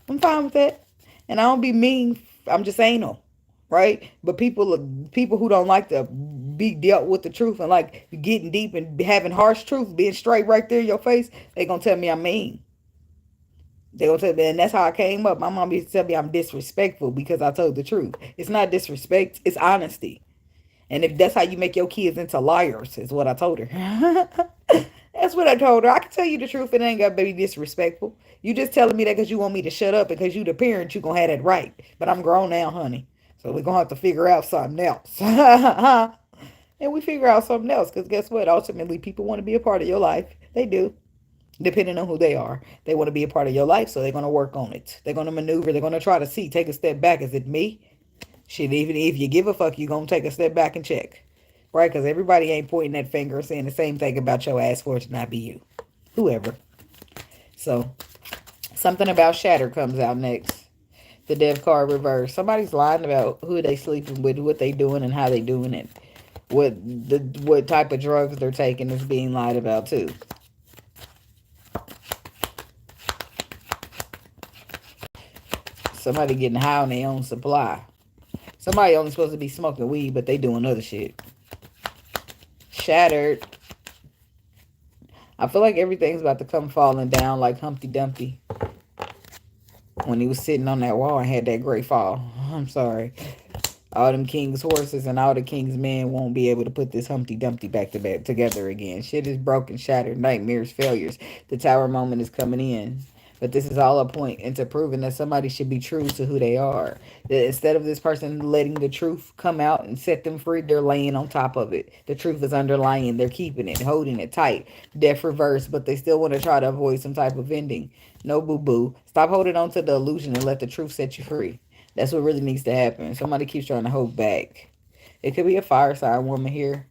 I'm fine with that. And I don't be mean. I'm just anal. Right? But people who don't like to be dealt with the truth and like getting deep and having harsh truth, being straight right there in your face, they gonna tell me I'm mean. They gonna tell me, and that's how I came up. My mom used to tell me I'm disrespectful because I told the truth. It's not disrespect, it's honesty. And if that's how you make your kids into liars, is what I told her. That's what I told her. I can tell you the truth and it ain't got to be disrespectful. You just telling me that because you want me to shut up because you the parent, you gonna have that right. But I'm grown now, honey. So we're gonna have to figure out something else. And we figure out something else because guess what? Ultimately, people want to be a part of your life. They do. Depending on who they are, they want to be a part of your life, so they're going to work on it. They're going to maneuver. They're going to try to see, take a step back. Is it me? Shit, even if you give a fuck, you're going to take a step back and check. Right? Because everybody ain't pointing that finger and saying the same thing about your ass for it to not be you. Whoever. So, something about shatter comes out next. The death card reverse. Somebody's lying about who they sleeping with, what they doing, and how they doing it. What type of drugs they're taking is being lied about too. Somebody getting high on their own supply. Somebody only supposed to be smoking weed, but they doing other shit. Shattered. I feel like everything's about to come falling down like Humpty Dumpty. When he was sitting on that wall and had that great fall. I'm sorry. All them king's horses and all the king's men won't be able to put this Humpty Dumpty back together again. Shit is broken, shattered, nightmares, failures. The tower moment is coming in. But this is all a point into proving that somebody should be true to who they are. That instead of this person letting the truth come out and set them free, they're laying on top of it. The truth is underlying. They're keeping it, holding it tight. Death reverse, but they still want to try to avoid some type of ending. No boo-boo. Stop holding on to the illusion and let the truth set you free. That's what really needs to happen. Somebody keeps trying to hold back. It could be a fire sign woman here.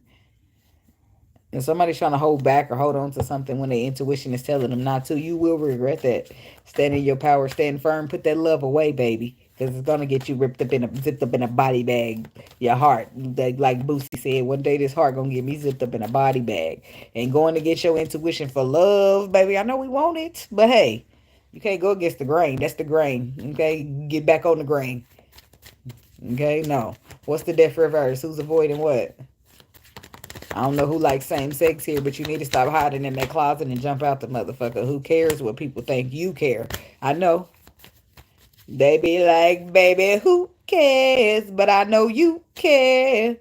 And somebody's trying to hold back or hold on to something when their intuition is telling them not to. You will regret that. Stand in your power. Stand firm. Put that love away, baby. Because it's going to get you zipped up in a body bag. Your heart. Like Boosie said, one day this heart going to get me zipped up in a body bag. And going to get your intuition for love, baby. I know we want it. But hey, you can't go against the grain. That's the grain. Okay? Get back on the grain. Okay? No. What's the death reverse? Who's avoiding what? I don't know who likes same sex here, but you need to stop hiding in that closet and jump out the motherfucker. Who cares what people think you care? I know. They be like, baby, who? cares, but I know you care.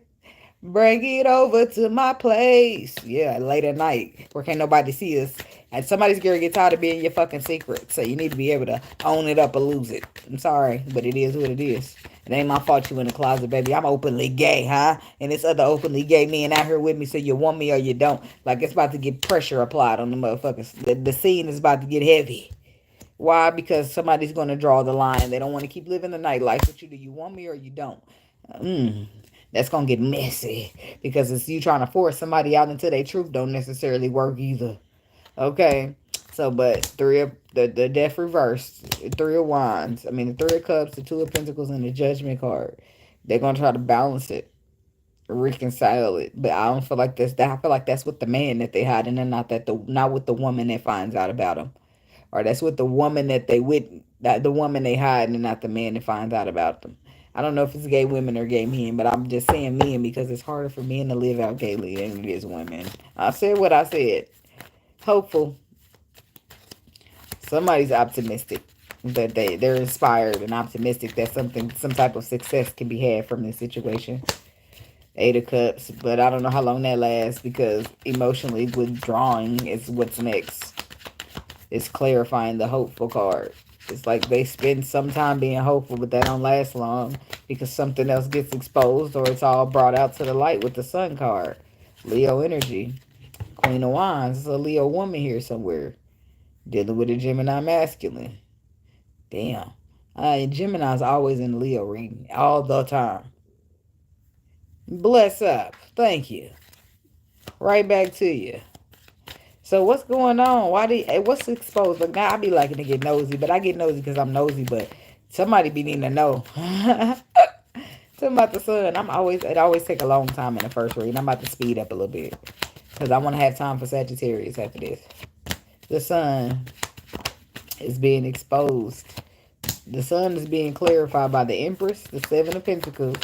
Bring it over to my place. Yeah, late at night where can't nobody see us. And somebody's gonna get tired of being your fucking secret. So you need to be able to own it up or lose it. I'm sorry, but it is what it is. It ain't my fault you in the closet, baby. I'm openly gay, huh? And this other openly gay men out here with me, so you want me or you don't. Like it's about to get pressure applied on the motherfuckers. The scene is about to get heavy. Why? Because somebody's going to draw the line. They don't want to keep living the nightlife with you. Do you want me or you don't? That's going to get messy because it's you trying to force somebody out into their truth don't necessarily work either. Okay. So, but the death reverse, three of wands. I mean, the three of cups, the two of pentacles, and the judgment card. They're going to try to balance it, reconcile it. But I don't feel like this. I feel like that's with the man that they hide, and then not with the woman that finds out about them. Or that's with the woman that the woman they hide and not the man that finds out about them. I don't know if it's gay women or gay men, but I'm just saying men because it's harder for men to live out gaily than it is women. I said what I said. Hopeful. Somebody's optimistic that they're inspired and optimistic that some type of success can be had from this situation. Eight of Cups, but I don't know how long that lasts because emotionally withdrawing is what's next. It's clarifying the hopeful card. It's like they spend some time being hopeful, but that don't last long because something else gets exposed or it's all brought out to the light with the Sun card. Leo energy. Queen of Wands. It's a Leo woman here somewhere. Dealing with a Gemini masculine. Damn. Gemini's always in Leo reading. All the time. Bless up. Thank you. Right back to you. So what's going on? What's exposed? Like now I be liking to get nosy, but I get nosy because I'm nosy. But somebody be needing to know. Something about the sun. It always take a long time in the first read. I'm about to speed up a little bit because I want to have time for Sagittarius after this. The sun is being exposed. The sun is being clarified by the Empress, the Seven of Pentacles.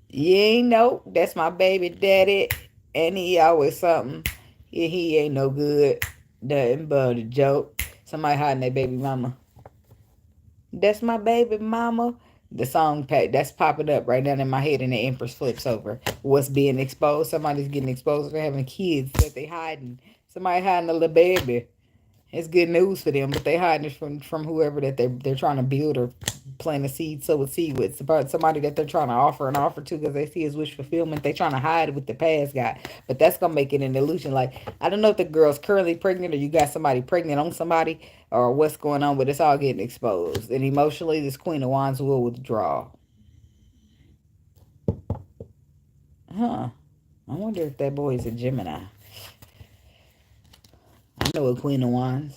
You ain't know that's my baby daddy. And he always something. He ain't no good. Nothing but a joke. Somebody hiding their baby mama. That's my baby mama. The song that's popping up right down in my head and the Empress flips over. What's being exposed? Somebody's getting exposed for having kids that they hiding. Somebody hiding a little baby. It's good news for them, but they hiding it from whoever that they're trying to build or plant a seed, sow a seed with. Somebody that they're trying to offer an offer to because they see his wish fulfillment. They trying to hide it with the past guy, but that's gonna make it an illusion. Like I don't know if the girl's currently pregnant or you got somebody pregnant on somebody or what's going on, but it's all getting exposed. And emotionally, this Queen of Wands will withdraw. Huh? I wonder if that boy is a Gemini. I know a Queen of Wands.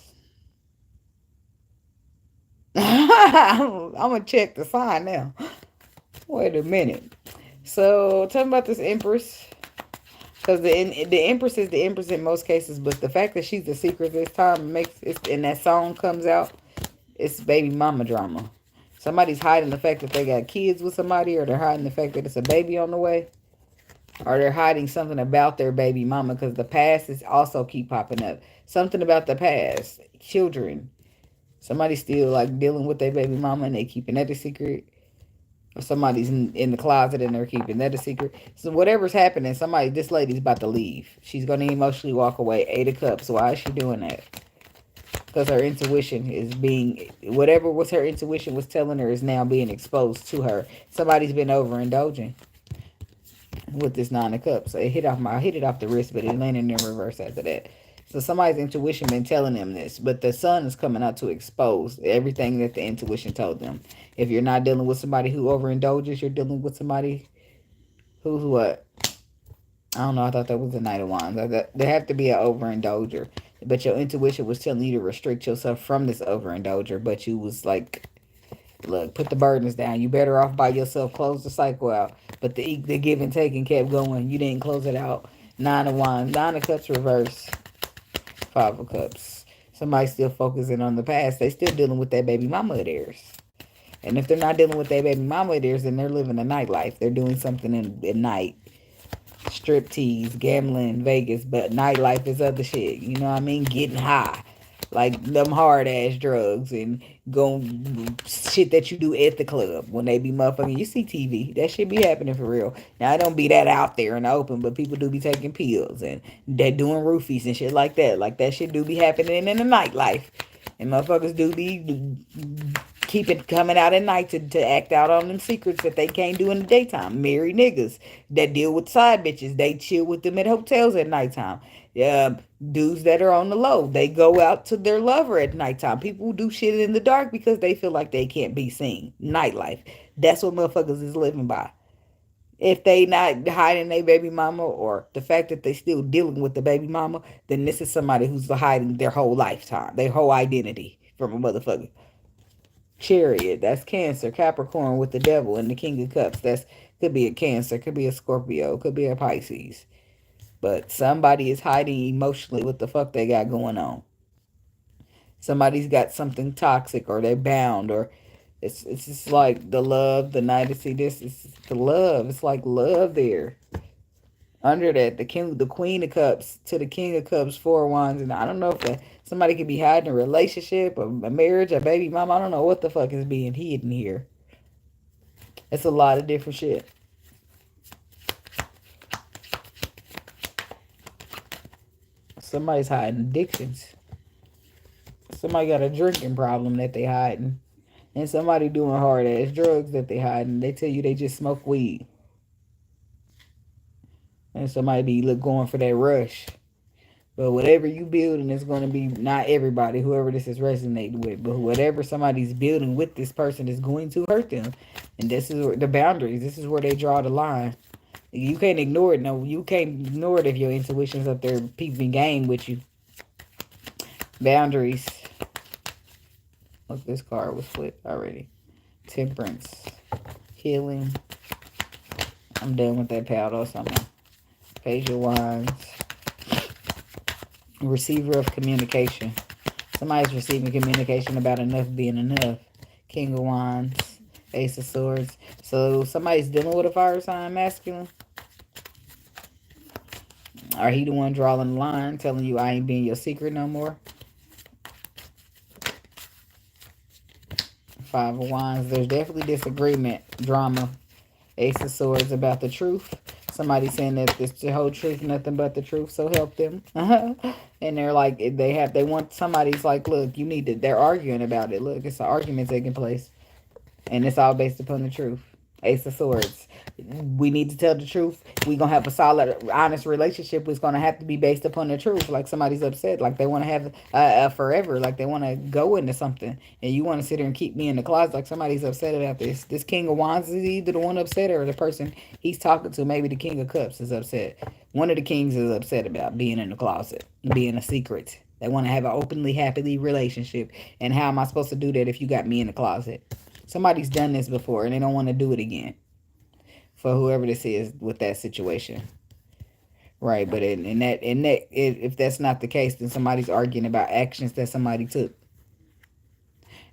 I'm gonna check the sign now. Wait a minute. So tell me about this Empress, because the Empress is the Empress in most cases, but the fact that she's the secret this time makes it, and that song comes out, it's baby mama drama. Somebody's hiding the fact that they got kids with somebody, or they're hiding the fact that it's a baby on the way, or they're hiding something about their baby mama because the past is also keep popping up. Something about the past, children. Somebody's still like dealing with their baby mama and they keeping that a secret. Or somebody's in the closet and they're keeping that a secret. So whatever's happening, this lady's about to leave. She's going to emotionally walk away. Eight of Cups. Why is she doing that? Because her intuition is whatever was her intuition was telling her is now being exposed to her. Somebody's been overindulging with this Nine of Cups. So I hit it off the wrist, but it landed in reverse after that. So somebody's intuition been telling them this, but the sun is coming out to expose everything that the intuition told them. If you're not dealing with somebody who overindulges, you're dealing with somebody who's what? I don't know. I thought that was the Knight of Wands. There have to be an overindulger, but your intuition was telling you to restrict yourself from this overindulger, but you was like, look, put the burdens down. You better off by yourself. Close the cycle out. But the give and taking kept going. You didn't close it out. Nine of Wands. Nine of Cups reverse. Five of Cups. Somebody's still focusing on the past. They still dealing with that baby mama of theirs. And if they're not dealing with that baby mama of theirs, then they're living a nightlife. They're doing something at night. Strip tease, gambling, Vegas. But nightlife is other shit. You know what I mean? Getting high. Like them hard ass drugs and go shit that you do at the club when they be motherfucking. You see TV, that shit be happening for real. Now I don't be that out there in the open, but people do be taking pills and they doing roofies and shit like that. Like that shit do be happening in the nightlife, and motherfuckers do be keep it coming out at night to act out on them secrets that they can't do in the daytime. Married niggas that deal with side bitches, they chill with them at hotels at nighttime. Dudes that are on the low, they go out to their lover at nighttime. People do shit in the dark because they feel like they can't be seen. Nightlife. That's what motherfuckers is living by. If they not hiding their baby mama, or the fact that they still dealing with the baby mama, then this is somebody who's hiding their whole lifetime, their whole identity from a motherfucker. Chariot, that's Cancer. Capricorn with the devil and the King of Cups. That's could be a Cancer, could be a Scorpio, could be a Pisces. But somebody is hiding emotionally what the fuck they got going on. Somebody's got something toxic, or they're bound, or it's just like the love, the night to see this. It's the love. It's like love there. Under that, the Queen of Cups to the King of Cups, Four of Wands, and I don't know if somebody could be hiding a relationship, a marriage, a baby mama. I don't know what the fuck is being hidden here. It's a lot of different shit. Somebody's hiding addictions. Somebody got a drinking problem that they hiding. And somebody doing hard ass drugs that they hiding. They tell you they just smoke weed. And somebody be going for that rush. But whatever you building is going to be, not everybody, whoever this is resonating with, but whatever somebody's building with this person is going to hurt them. And this is the boundaries. This is where they draw the line. You can't ignore it. No, you can't ignore it if your intuition's up there peeping game with you. Boundaries. Look, this card was flipped already. Temperance. Healing. I'm done with that paddle. Something. Page of Wands. Receiver of communication. Somebody's receiving communication about enough being enough. King of Wands. Ace of Swords. So somebody's dealing with a fire sign masculine. Are he the one drawing the line, telling you I ain't being your secret no more? Five of Wands. There's definitely disagreement, drama. Ace of Swords about the truth. Somebody saying that it's the whole truth, nothing but the truth, so help them. And they're like, they want, somebody's like, look, you need to, they're arguing about it. Look, it's an argument taking place. And it's all based upon the truth. Ace of Swords. We need to tell the truth. We're going to have a solid, honest relationship. It's going to have to be based upon the truth. Like somebody's upset. Like they want to have forever. Like they want to go into something. And you want to sit there and keep me in the closet. Like somebody's upset about this. This King of Wands is either the one upset or the person he's talking to. Maybe the King of Cups is upset. One of the kings is upset about being in the closet. Being a secret. They want to have an openly, happily relationship. And how am I supposed to do that if you got me in the closet? Somebody's done this before and they don't want to do it again. For whoever this is with that situation. Right, but if that's not the case, then somebody's arguing about actions that somebody took.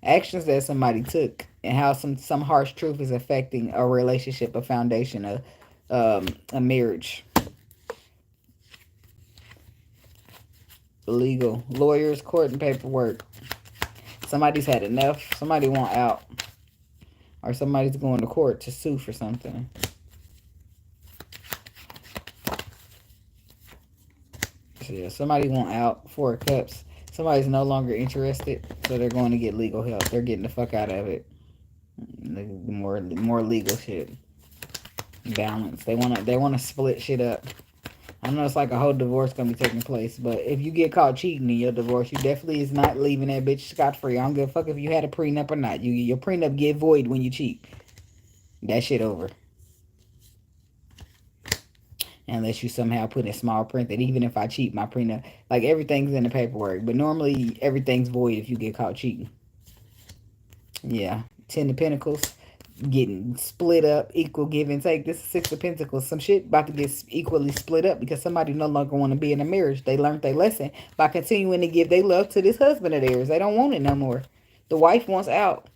Actions that somebody took and how some harsh truth is affecting a relationship, a foundation, a marriage. Legal. Lawyers, court, and paperwork. Somebody's had enough. Somebody want out. Or somebody's going to court to sue for something. So yeah, somebody want out. Four of Cups. Somebody's no longer interested, so they're going to get legal help. They're getting the fuck out of it. More legal shit. Balance. They wanna split shit up. I know it's like a whole divorce gonna be taking place, but if you get caught cheating in your divorce, you definitely is not leaving that bitch scot-free. I don't give a fuck if you had a prenup or not. Your prenup get void when you cheat. That shit over. Unless you somehow put in small print that even if I cheat, my prenup, like everything's in the paperwork. But normally everything's void if you get caught cheating. Yeah. 10 of Pentacles. Getting split up, equal give and take. This is Six of Pentacles. Some shit about to get equally split up because somebody no longer want to be in a marriage. They learned their lesson by continuing to give their love to this husband of theirs. They don't want it no more. The wife wants out.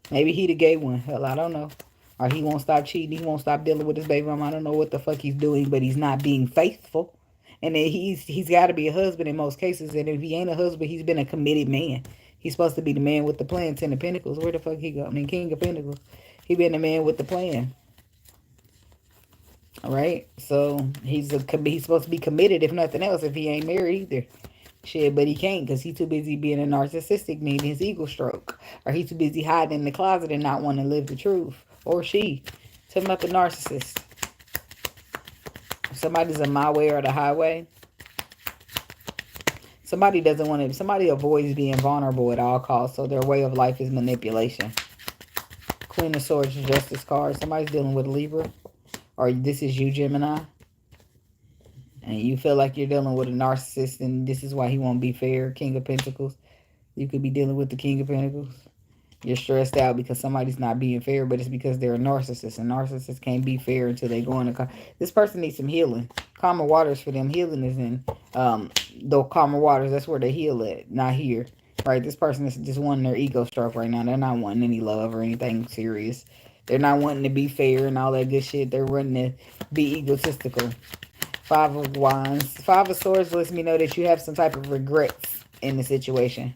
Maybe he the gay one. Hell, I don't know. Or he won't stop cheating. He won't stop dealing with his baby mama. I don't know what the fuck he's doing, but he's not being faithful. And then he's got to be a husband in most cases. And if he ain't a husband, he's been a committed man. He's supposed to be the man with the plan. Ten of Pentacles. Where the fuck he go? I mean, King of Pentacles. He been the man with the plan. All right. So he's supposed to be committed, if nothing else, if he ain't married either. Shit, but he can't because he's too busy being a narcissistic, meaning his ego stroke. Or he's too busy hiding in the closet and not wanting to live the truth. Or she. Talking about the narcissist. If somebody's a my way or the highway. Somebody doesn't want to, somebody avoids being vulnerable at all costs. So their way of life is manipulation. Queen of Swords, Justice card. Somebody's dealing with a Libra. Or this is you, Gemini. And you feel like you're dealing with a narcissist and this is why he won't be fair. King of Pentacles. You could be dealing with the King of Pentacles. You're stressed out because somebody's not being fair, but it's because they're a narcissist. And narcissists can't be fair until they go in this person needs some healing. Calmer waters for them. Healing is in the calmer waters. That's where they heal at, not here. Right? This person is just wanting their ego stroke right now. They're not wanting any love or anything serious. They're not wanting to be fair and all that good shit. They're wanting to be egotistical. Five of Wands. Five of Swords lets me know that you have some type of regrets in the situation.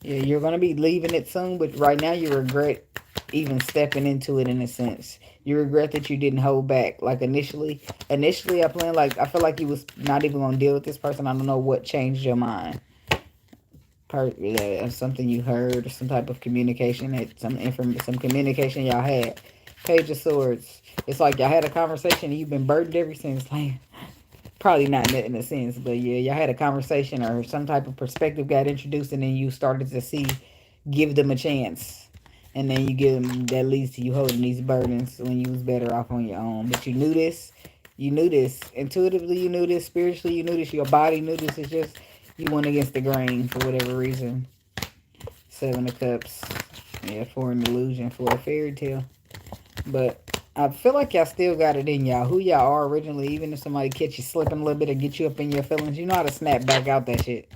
Yeah, you're going to be leaving it soon, but right now you regret even stepping into it in a sense. You regret that you didn't hold back. Like initially I feel like you was not even going to deal with this person. I don't know what changed your mind. Something you heard, or some type of communication, some communication y'all had. Page of Swords. It's like y'all had a conversation and you've been burdened ever since. Like, probably not in a sense, but yeah, y'all had a conversation or some type of perspective got introduced and then you started to give them a chance. And then you give them, that leads to you holding these burdens when you was better off on your own. But you knew this. Intuitively you knew this. Spiritually you knew this. Your body knew this. It's just you went against the grain for whatever reason. Seven of Cups. Yeah, for an illusion, for a fairy tale. But I feel like y'all still got it in y'all. Who y'all are originally, even if somebody catch you slipping a little bit or get you up in your feelings, you know how to snap back out that shit.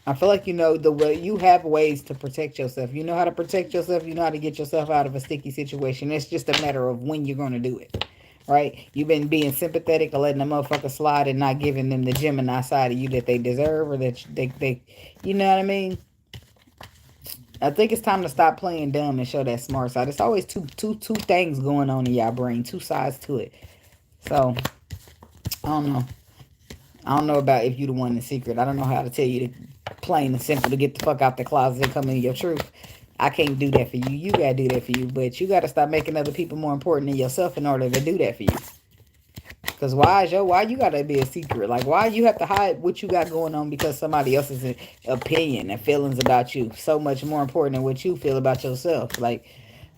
I feel like you know the way you have ways to protect yourself. You know how to protect yourself. You know how to get yourself out of a sticky situation. It's just a matter of when you're going to do it. Right? You've been being sympathetic or letting the motherfucker slide and not giving them the Gemini side of you that they deserve or that they you know what I mean? I think it's time to stop playing dumb and show that smart side. It's always two things going on in y'all brain, two sides to it. So, I don't know. I don't know about if you the one in secret. I don't know how to tell you to plain and simple to get the fuck out the closet and come into your truth. I can't do that for you. You gotta do that for you. But you gotta stop making other people more important than yourself in order to do that for you. Because why you gotta be a secret? Like, why you have to hide what you got going on because somebody else's opinion and feelings about you so much more important than what you feel about yourself? Like,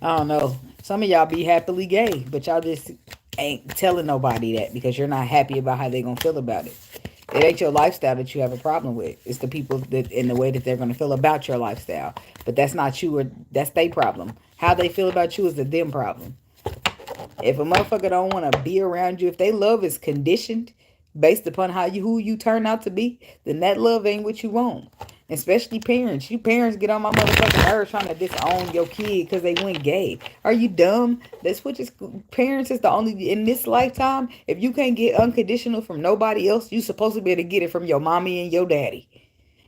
I don't know. Some of y'all be happily gay, but y'all just ain't telling nobody that because you're not happy about how they gonna feel about it. It ain't your lifestyle that you have a problem with. It's the people that in the way that they're gonna feel about your lifestyle. But that's not you, or that's their problem. How they feel about you is the them problem. If a motherfucker don't want to be around you, if they love is conditioned based upon who you turn out to be, then that love ain't what you want. Especially parents. You parents get on my motherfucking nerves trying to disown your kid because they went gay. Are you dumb? That's what parents is the only, in this lifetime, if you can't get unconditional from nobody else, you supposed to be able to get it from your mommy and your daddy.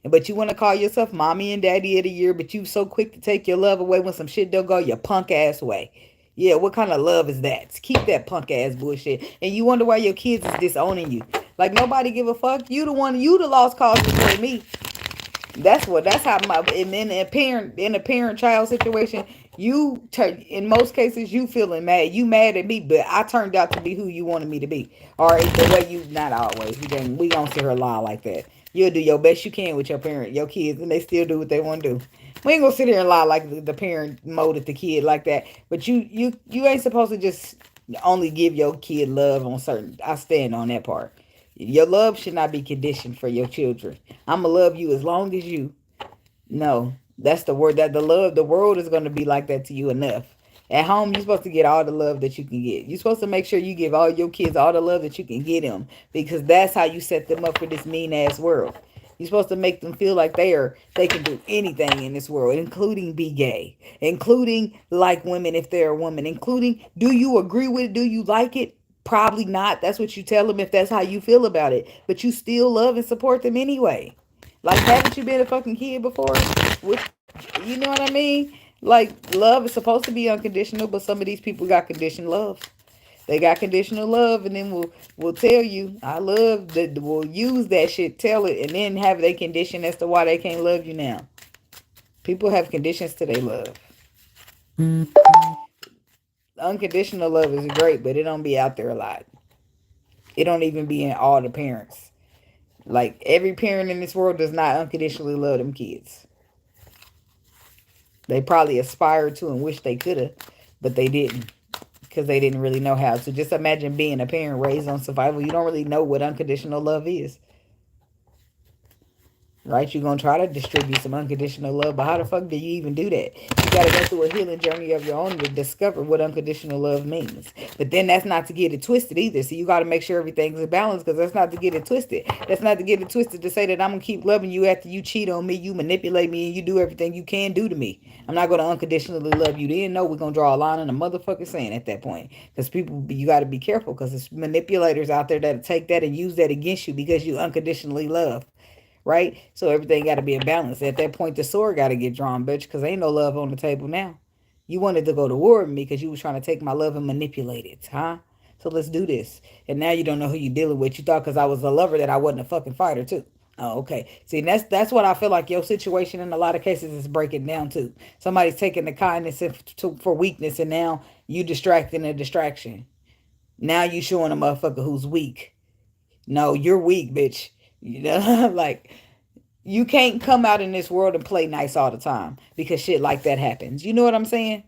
But you want to call yourself mommy and daddy of the year, but you so quick to take your love away when some shit don't go your punk ass way. Yeah, what kind of love is that? Keep that punk ass bullshit. And you wonder why your kids is disowning you. Like nobody give a fuck. You the lost cause before me. That's how in a parent child situation, in most cases you feeling mad. You mad at me, but I turned out to be who you wanted me to be. Or the way you, not always. We don't see her lie like that. You'll do your best you can with your kids, and they still do what they want to do. We ain't gonna sit here and lie like the parent molded the kid like that. But you ain't supposed to just only give your kid love on certain. I stand on that part. Your love should not be conditioned for your children. I'ma love you as long as you. No, that's the word. That the world is gonna be like that to you enough. At home, you're supposed to get all the love that you can get. You're supposed to make sure you give all your kids all the love that you can get them, because that's how you set them up for this mean ass world. You're supposed to make them feel like they can do anything in this world, including be gay, including like women if they're a woman, including do you agree with it? Do you like it? Probably not. That's what you tell them if that's how you feel about it. But you still love and support them anyway. Like, haven't you been a fucking kid before? With, you know what I mean? Like, love is supposed to be unconditional, but some of these people got conditioned love. They got conditional love, and then we'll tell you I love that. We'll use that shit, tell it, and then have they condition as to why they can't love you now. People have conditions to their love. Unconditional love is great, but it don't be out there a lot. It don't even be in all the parents. Like, every parent in this world does not unconditionally love them kids. They probably aspired to and wish they could have, but they didn't because they didn't really know how. So just imagine being a parent raised on survival. You don't really know what unconditional love is. Right? You're going to try to distribute some unconditional love, but how the fuck do you even do that? You got to go through a healing journey of your own to discover what unconditional love means. But then that's not to get it twisted either. So you got to make sure everything's in balance, because that's not to get it twisted. That's not to get it twisted to say that I'm going to keep loving you after you cheat on me, you manipulate me, and you do everything you can do to me. I'm not going to unconditionally love you. Then no, we're going to draw a line in the motherfucking sand at that point. Because people, you got to be careful, because there's manipulators out there that take that and use that against you because you unconditionally love. Right? So everything got to be in balance. At that point, the sword got to get drawn, bitch, because ain't no love on the table now. You wanted to go to war with me because you was trying to take my love and manipulate it, huh? So let's do this. And now you don't know who you're dealing with. You thought because I was a lover that I wasn't a fucking fighter too. Oh, okay. See, that's what I feel like your situation in a lot of cases is breaking down to. Somebody's taking the kindness for weakness, and now you distracting a distraction. Now you showing a motherfucker who's weak. No, you're weak, bitch. You know, like, you can't come out in this world and play nice all the time because shit like that happens. You know what I'm saying?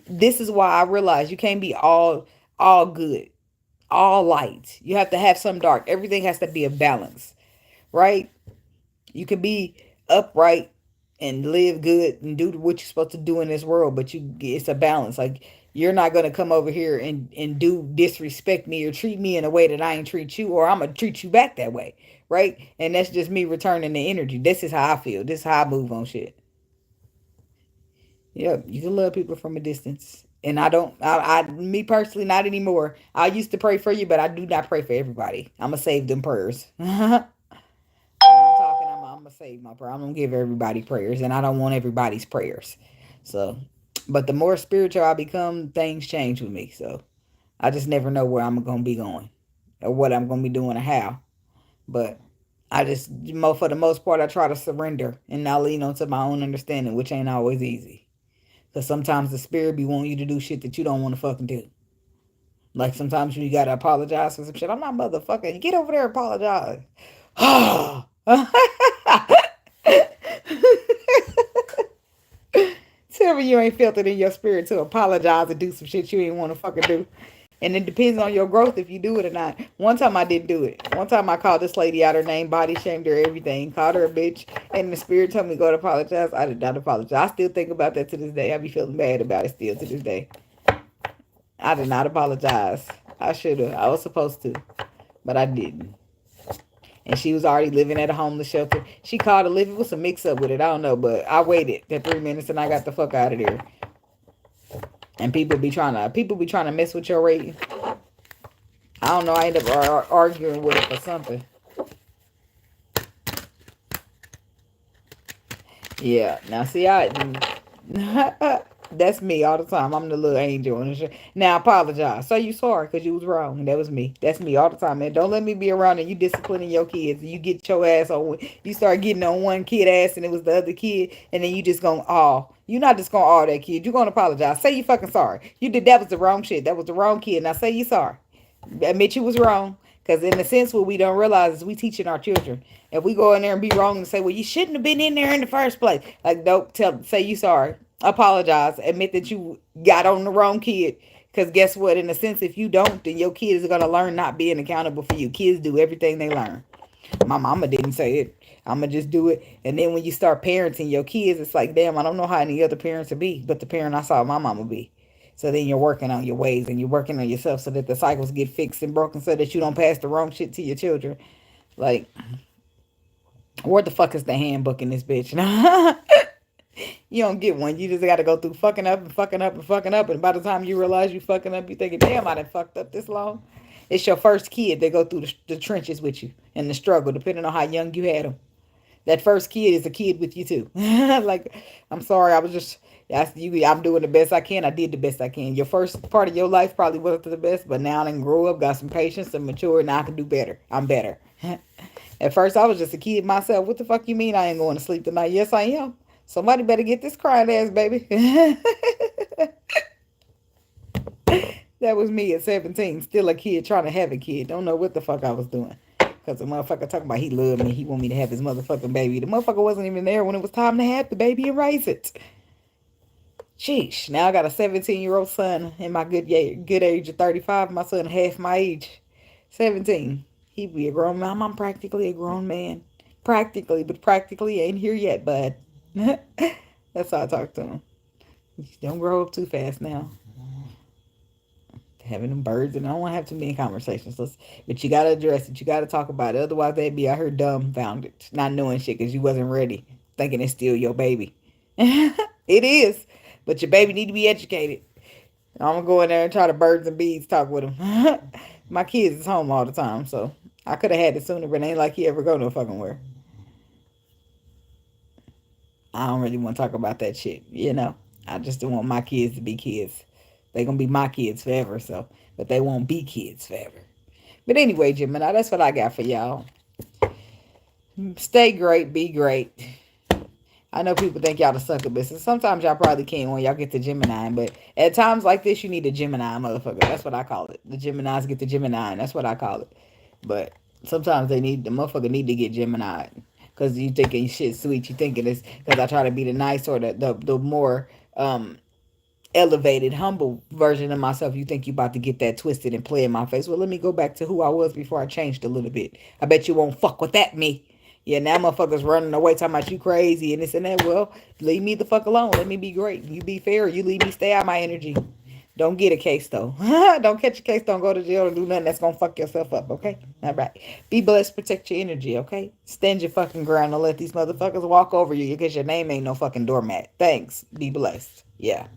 This is why I realize you can't be all good, all light. You have to have some dark. Everything has to be a balance, right? You can be upright and live good and do what you're supposed to do in this world, but it's a balance. Like, you're not gonna come over here and do disrespect me or treat me in a way that I ain't treat you, or I'm gonna treat you back that way, right? And that's just me returning the energy. This is how I feel. This is how I move on shit. Yep, you can love people from a distance. And I don't, me personally, not anymore. I used to pray for you, but I do not pray for everybody. I'm gonna save them prayers. I'm talking, I'm gonna save my prayer. I'm gonna give everybody prayers, and I don't want everybody's prayers. So, but the more spiritual I become, things change with me. So I just never know where I'm gonna be going, or what I'm gonna be doing, or how. But I just, for the most part, I try to surrender and not lean onto my own understanding, which ain't always easy. Because sometimes the spirit be wanting you to do shit that you don't want to fucking do. Like, sometimes you gotta apologize for some shit. I'm not motherfucking. Get over there and apologize. Tell me you ain't felt it in your spirit to apologize and do some shit you ain't want to fucking do. And it depends on your growth if you do it or not. One time I didn't do it. One time I called this lady out her name, body shamed her, everything, called her a bitch, and the spirit told me to go to apologize. I did not apologize. I still think about that to this day. I be feeling bad about it still to this day. I did not apologize. I should have. I was supposed to, but I didn't. And she was already living at a homeless shelter. She called to live. It was a mix up with it. I don't know, but I waited that 3 minutes and I got the fuck out of there. And people be trying to mess with your rating. I don't know. I end up arguing with it for something. Yeah. Now see, that's me all the time. I'm the little angel on the show. Now apologize. Say you sorry because you was wrong. That was me. That's me all the time, man. Don't let me be around and you disciplining your kids. And you get your ass on. You start getting on one kid ass and it was the other kid, and then you just gonna You're not just gonna that kid. You're gonna apologize. Say you fucking sorry. You did that was the wrong shit. That was the wrong kid. Now say you sorry. Admit you was wrong. Because in a sense, what we don't realize is we teaching our children. If we go in there and be wrong and say, well, you shouldn't have been in there in the first place. Like, don't say you sorry. Apologize. Admit that you got on the wrong kid. Because guess what? In a sense, if you don't, then your kid is going to learn not being accountable for you. Kids do everything they learn. My mama didn't say it. I'm going to just do it. And then when you start parenting your kids, it's like, damn, I don't know how any other parents would be. But the parent I saw my mama be. So then you're working on your ways and you're working on yourself so that the cycles get fixed and broken so that you don't pass the wrong shit to your children. Like, where the fuck is the handbook in this bitch? You don't get one. You just got to go through fucking up and fucking up and fucking up. And by the time you realize you fucking up, you thinking, damn, I done fucked up this long. It's your first kid. They go through the trenches with you and the struggle, depending on how young you had them. That first kid is a kid with you too. Like, I'm sorry, I was just that's you. I'm doing the best I can. I did the best I can. Your first part of your life probably wasn't the best, but now I done grow up, got some patience, and mature. Now I can do better. I'm better. At first, I was just a kid myself. What the fuck you mean I ain't going to sleep tonight? Yes, I am. Somebody better get this crying ass baby. That was me at 17, still a kid trying to have a kid. Don't know what the fuck I was doing. Because the motherfucker talking about he loved me. He want me to have his motherfucking baby. The motherfucker wasn't even there when it was time to have the baby and raise it. Sheesh. Now I got a 17-year-old son in my good age of 35. My son half my age. 17. He be a grown man. I'm practically a grown man. Practically, but practically ain't here yet, bud. That's how I talk to him. Don't grow up too fast now. Having them birds, and I don't want to have too many conversations. But you got to address it. You got to talk about it. Otherwise, they'd be out here dumbfounded, not knowing shit because you wasn't ready, thinking it's still your baby. It is, but your baby need to be educated. I'm going to go in there and try to birds and bees talk with him. My kids is home all the time, so I could have had it sooner, but it ain't like he ever go no fucking where. I don't really want to talk about that shit, you know. I just don't want my kids to be kids. They're going to be my kids forever, so. But they won't be kids forever. But anyway, Gemini, that's what I got for y'all. Stay great, be great. I know people think y'all the succubus, and sometimes y'all probably can when y'all get to Gemini, but at times like this, you need a Gemini motherfucker. That's what I call it. The Geminis get the Gemini, and that's what I call it. But sometimes the motherfucker need to get Gemini. Because you thinking shit sweet. You thinking it's because I try to be the nice or the more elevated, humble version of myself. You think you about to get that twisted and play in my face. Well, let me go back to who I was before I changed a little bit. I bet you won't fuck with that me. Yeah, now motherfuckers running away talking about you crazy and this and that. Well, leave me the fuck alone. Let me be great. You be fair. You leave me stay out my energy. Don't get a case though. Don't catch a case. Don't go to jail or do nothing that's gonna fuck yourself up. Okay. All right. Be blessed. Protect your energy. Okay. Stand your fucking ground. Don't let these motherfuckers walk over you because your name ain't no fucking doormat. Thanks. Be blessed. Yeah.